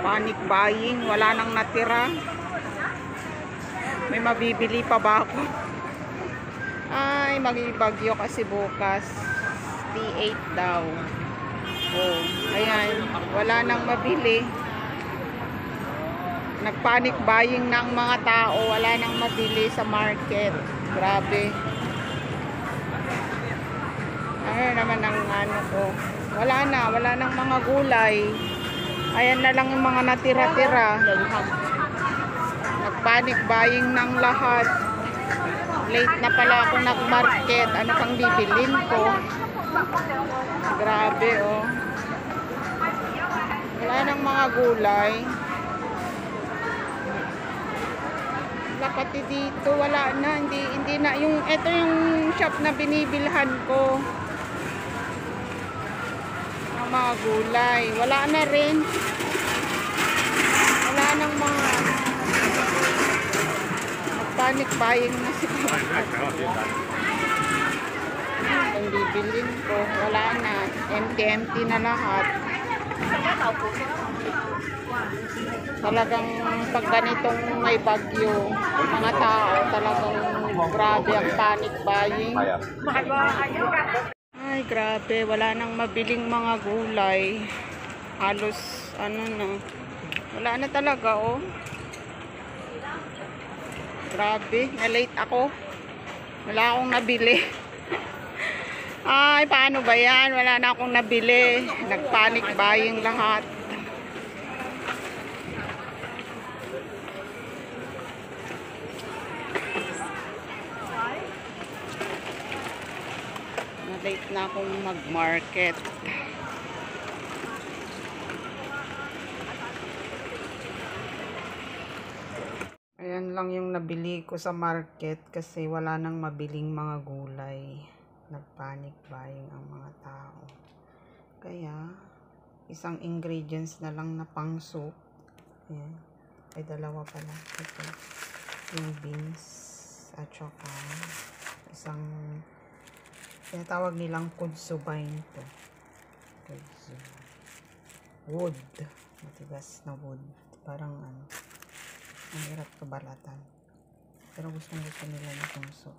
Panic buying, wala nang natira. May mabibili pa ba ako? Ay, mag-ibagyo kasi bukas. T8 daw. Oh, ayan, wala nang mabili. Nagpanic buying ng mga tao, wala nang mabili sa market. Grabe. Ano naman ang ano ko? Wala nang mga gulay. Ayan na lang yung mga natira-tira. Nagpanic buying ng lahat. Late na pala ako nag-market. Ano pang bibilin ko? Grabe, oh. Wala nang mga gulay. Wala pati dito. Wala na. Hindi na. Ito yung shop na binibilhan ko. Ang mga gulay. Wala na rin. Wala nang mga panic buying na sila. Ang bibilin ko, wala na. Empty na lahat. Talagang pag ganitong may bagyo, mga tao talagang grabe ang panic buying. Ay, grabe. Wala nang mabiling mga gulay. Halos, ano na. Wala na talaga, oh. Grabe, na-late ako. Wala akong nabili. Ay, paano ba yan? Wala na akong nabili. Nag-panic buying lahat. Na-late na akong mag-market. Ayan lang yung nabili ko sa market kasi wala nang mabiling mga gulay. Nagpanic buying ang mga tao. Kaya, isang ingredients na lang na pang soup. Ayan. Ay, dalawa pala. Ito. Yung beans at saka isang tinatawag nilang kudsubain to. Kudsu. Wood. Matigas na wood. Parang ano. Ang hirap kabalatan. Pero gusto nila nitong soup.